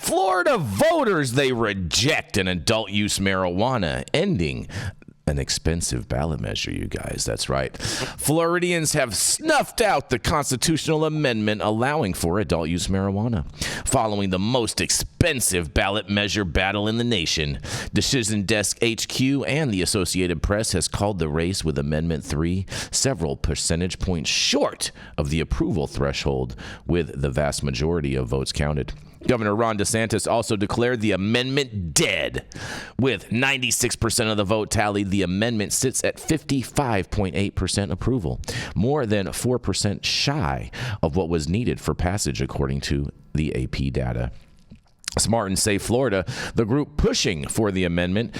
Florida voters, they reject an adult use marijuana, ending an expensive ballot measure, you guys. That's right. Floridians have snuffed out the constitutional amendment allowing for adult use marijuana. Following the most expensive ballot measure battle in the nation, Decision Desk HQ and the Associated Press has called the race with Amendment 3 several percentage points short of the approval threshold, with the vast majority of votes counted. Governor Ron DeSantis also declared the amendment dead. With 96% of the vote tallied, the amendment sits at 55.8% approval, more than 4% shy of what was needed for passage, according to the AP data. Smart and Safe Florida, the group pushing for the amendment,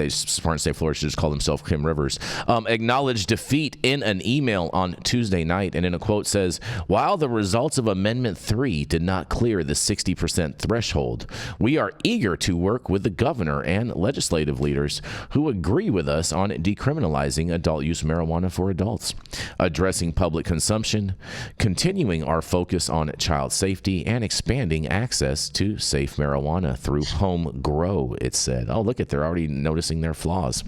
Smart and Safe Florida should just call themselves Kim Rivers, acknowledged defeat in an email on Tuesday night, and in a quote says, "While the results of Amendment 3 did not clear the 60% threshold, we are eager to work with the governor and legislative leaders who agree with us on decriminalizing adult use marijuana for adults, addressing public consumption, continuing our focus on child safety, and expanding access to safe marijuana through home grow," it said. Oh, look at, they're already noticing their flaws.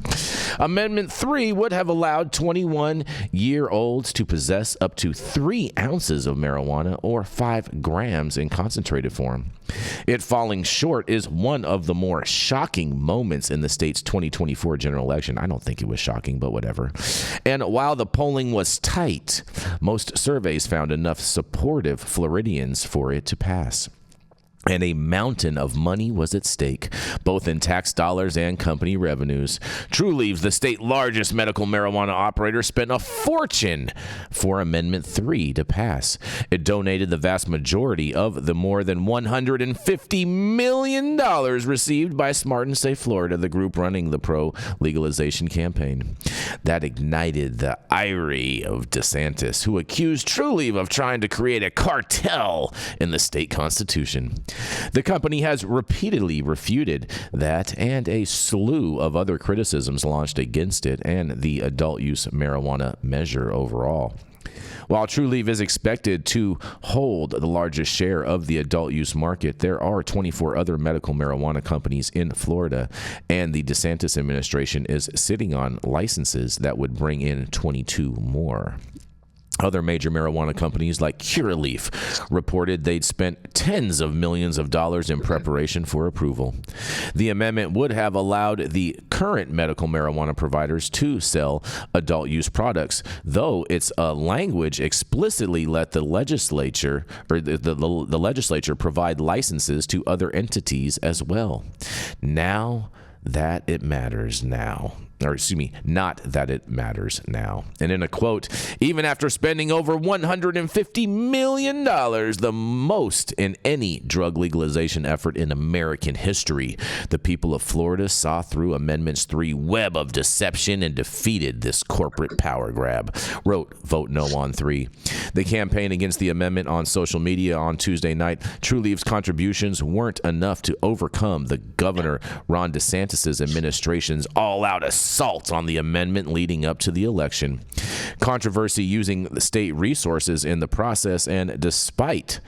Amendment 3 would have allowed 21-year-olds to possess up to 3 ounces of marijuana or 5 grams in concentrated form. It falling short is one of the more shocking moments in the state's 2024 general election. I don't think it was shocking, but whatever. And while the polling was tight, most surveys found enough supportive Floridians for it to pass. And a mountain of money was at stake, both in tax dollars and company revenues. Trulieve, the state's largest medical marijuana operator, spent a fortune for Amendment 3 to pass. It donated the vast majority of the more than $150 million received by Smart and Safe Florida, the group running the pro-legalization campaign. That ignited the ire of DeSantis, who accused Trulieve of trying to create a cartel in the state constitution. The company has repeatedly refuted that, and a slew of other criticisms launched against it and the adult use marijuana measure overall. While Trulieve is expected to hold the largest share of the adult use market, there are 24 other medical marijuana companies in Florida, and the DeSantis administration is sitting on licenses that would bring in 22 more. Other major marijuana companies like Curaleaf reported they'd spent tens of millions of dollars in preparation for approval. The amendment would have allowed the current medical marijuana providers to sell adult use products, though its language explicitly let the legislature provide licenses to other entities as well. Now that it matters now. Not that it matters now. And in a quote, "Even after spending over $150 million, the most in any drug legalization effort in American history, the people of Florida saw through Amendment's 3 web of deception and defeated this corporate power grab," wrote Vote No on 3. The campaign against the amendment on social media on Tuesday night, Trulieve's contributions weren't enough to overcome the Governor Ron DeSantis' administration's all-out assault on the amendment leading up to the election. Controversy using the state resources in the process, and despite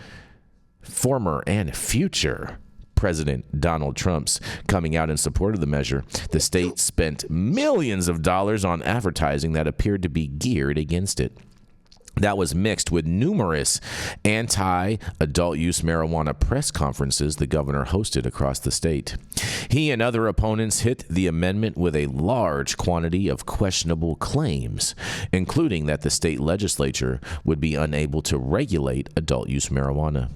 former and future President Donald Trump's coming out in support of the measure, the state spent millions of dollars on advertising that appeared to be geared against it. That was mixed with numerous anti-adult use marijuana press conferences the governor hosted across the state. He and other opponents hit the amendment with a large quantity of questionable claims, including that the state legislature would be unable to regulate adult use marijuana.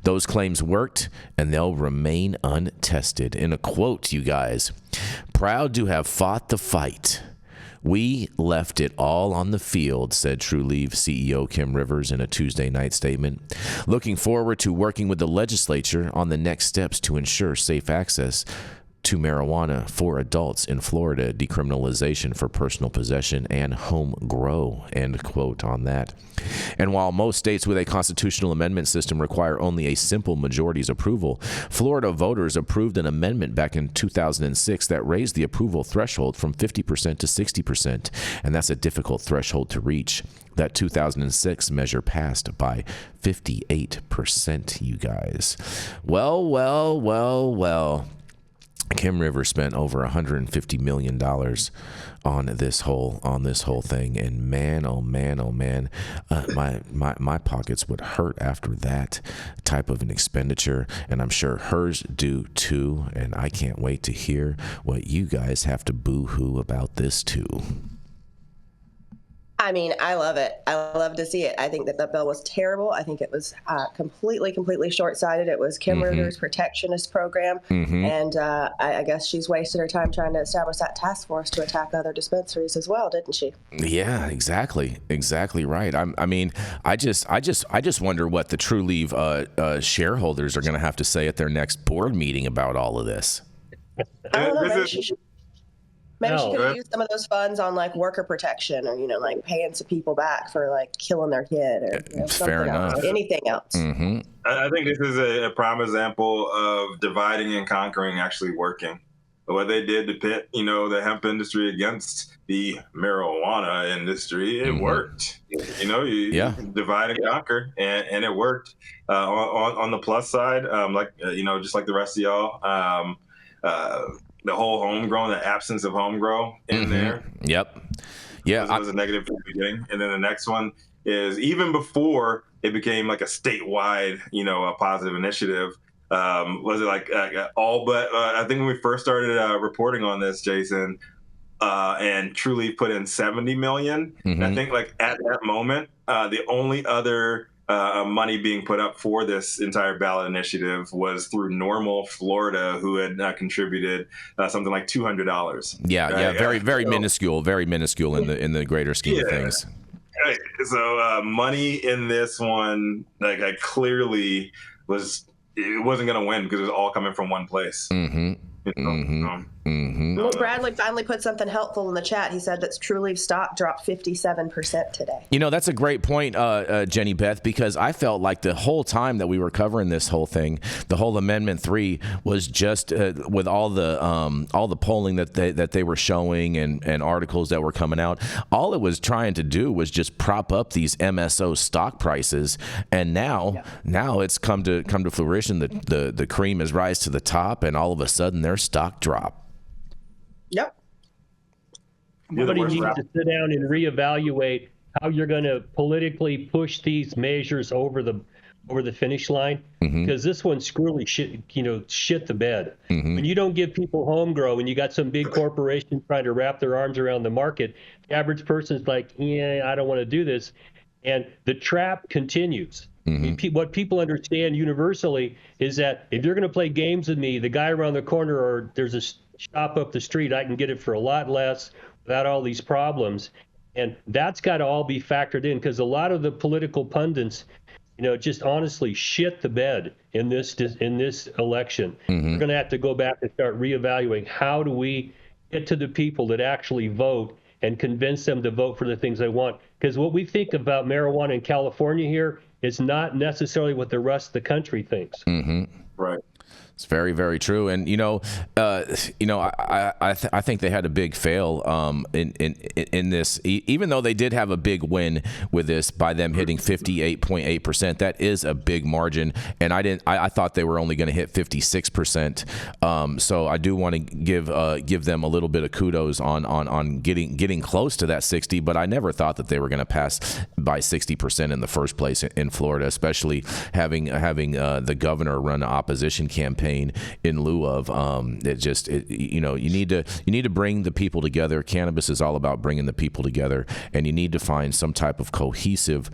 Those claims worked, and they'll remain untested. In a quote, you guys, "Proud to have fought the fight. We left it all on the field," said Trulieve CEO Kim Rivers in a Tuesday night statement. "Looking forward to working with the legislature on the next steps to ensure safe access to marijuana for adults in Florida, decriminalization for personal possession and home grow, end quote on that. And while most states with a constitutional amendment system require only a simple majority's approval, Florida voters approved an amendment back in 2006 that raised the approval threshold from 50% to 60%, and that's a difficult threshold to reach. That 2006 measure passed by 58%, you guys. Well. Kim Rivers spent over $150 million on this whole thing, and man, oh man, my pockets would hurt after that type of an expenditure, and I'm sure hers do too. And I can't wait to hear what you guys have to boo-hoo about this too. I mean, I love it. I love to see it. I think that bill was terrible. I think it was completely short-sighted. It was Kim Rivers' protectionist program, and I guess she's wasted her time trying to establish that task force to attack other dispensaries as well, didn't she? Yeah, exactly right. I just wonder what the True Leave shareholders are going to have to say at their next board meeting about all of this. I don't know. Maybe she could have used some of those funds on like worker protection, or like paying some people back for like killing their kid, or fair enough. Else, anything else. I think this is a prime example of dividing and conquering actually working. What they did to pit, the hemp industry against the marijuana industry, it worked. You divide and conquer, and it worked. On the plus side, just like the rest of y'all. The whole homegrown, the absence of homegrown in there. Yep. Yeah. Was a negative from the beginning. And then the next one is even before it became like a statewide, a positive initiative. Was it like all but I think when we first started reporting on this, Jason, and Truly put in 70 million. I think like at that moment, the only other money being put up for this entire ballot initiative was through Normal, Florida, who had contributed something like $200. Yeah, very minuscule in the greater scheme of things. Right. So money in this one, like I clearly it wasn't going to win because it was all coming from one place. Well, Bradley finally put something helpful in the chat. He said that True Leaf stock dropped 57% today. That's a great point, Jenny Beth, because I felt like the whole time that we were covering this whole thing, the whole Amendment 3 was just with all the polling that they were showing and articles that were coming out. All it was trying to do was just prop up these MSO stock prices, and now it's come to fruition. The cream has rise to the top, and all of a sudden their stock drop. Yep. Somebody needs to sit down and reevaluate how you're going to politically push these measures over the finish line, because this one screwly shit the bed. When you don't give people home grow and you got some big corporation trying to wrap their arms around the market, the average person's like, I don't want to do this, and the trap continues. What people understand universally is that if you're going to play games with me, the guy around the corner, or there's a shop up the street, I can get it for a lot less without all these problems. And that's got to all be factored in, because a lot of the political pundits, just honestly shit the bed in this election. We're going to have to go back and start reevaluating how do we get to the people that actually vote and convince them to vote for the things they want. Because what we think about marijuana in California here is not necessarily what the rest of the country thinks. Right. It's very, very true. And, I think they had a big fail in this, even though they did have a big win with this by them hitting 58.8%. That is a big margin. And I thought they were only going to hit 56%. So I do want to give them a little bit of kudos on getting close to that 60, but I never thought that they were going to pass by 60% in the first place in Florida, especially having the governor run an opposition campaign in lieu of you need to bring the people together. Cannabis is all about bringing the people together, and you need to find some type of cohesive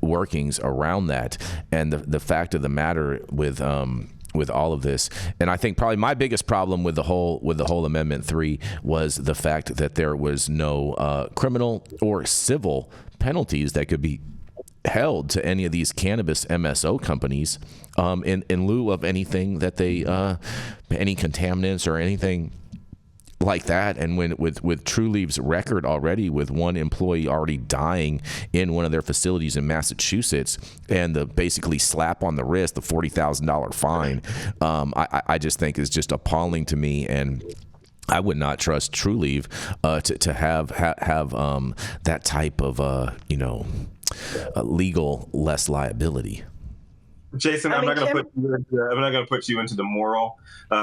workings around that. And the fact of the matter with all of this, and I think probably my biggest problem with the whole Amendment 3 was the fact that there was no criminal or civil penalties that could be held to any of these cannabis MSO companies in lieu of anything that they, any contaminants or anything like that. And when with Truliev's record already, with one employee already dying in one of their facilities in Massachusetts, and the basically slap on the wrist, the $40,000 fine, I just think is just appalling to me. And I would not trust Trulieve to have that type of legal less liability. Jason, I'm not going to put you into the moral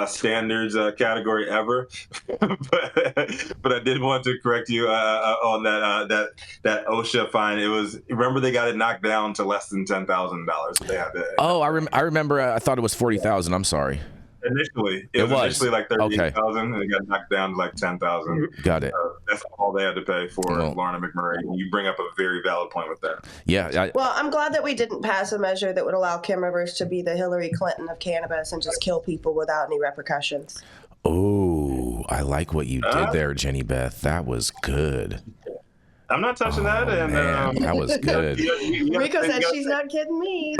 standards category ever, but I did want to correct you on that OSHA fine. Remember they got it knocked down to less than $10,000. They had to. Oh, I remember. I thought it was 40,000. I'm sorry. Initially, it was initially like 38,000, and it got knocked down to like 10,000. Got it. That's all they had to pay for Lorna McMurray. You bring up a very valid point with that. Yeah. Well, I'm glad that we didn't pass a measure that would allow Kim Rivers to be the Hillary Clinton of cannabis and just kill people without any repercussions. Oh, I like what you did there, Jenny Beth. That was good. I'm not touching that. And man, that was good. Rico said she's not kidding me.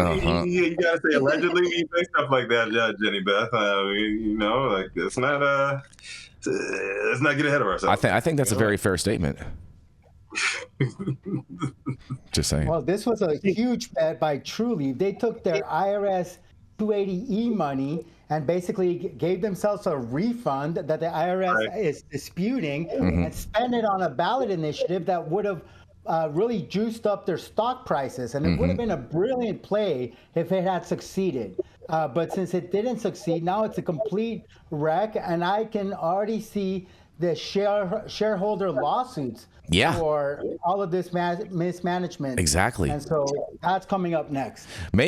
You gotta say allegedly when you say stuff like that, Jenny Beth. Let's not get ahead of ourselves. I think that's a very fair statement. Just saying. Well, this was a huge bet by Trulieve. They took their IRS 280E money and basically gave themselves a refund that the IRS is disputing and spent it on a ballot initiative that would have really juiced up their stock prices. And it would have been a brilliant play if it had succeeded. But since it didn't succeed, now it's a complete wreck. And I can already see the shareholder lawsuits for all of this mismanagement. Exactly. And so that's coming up next.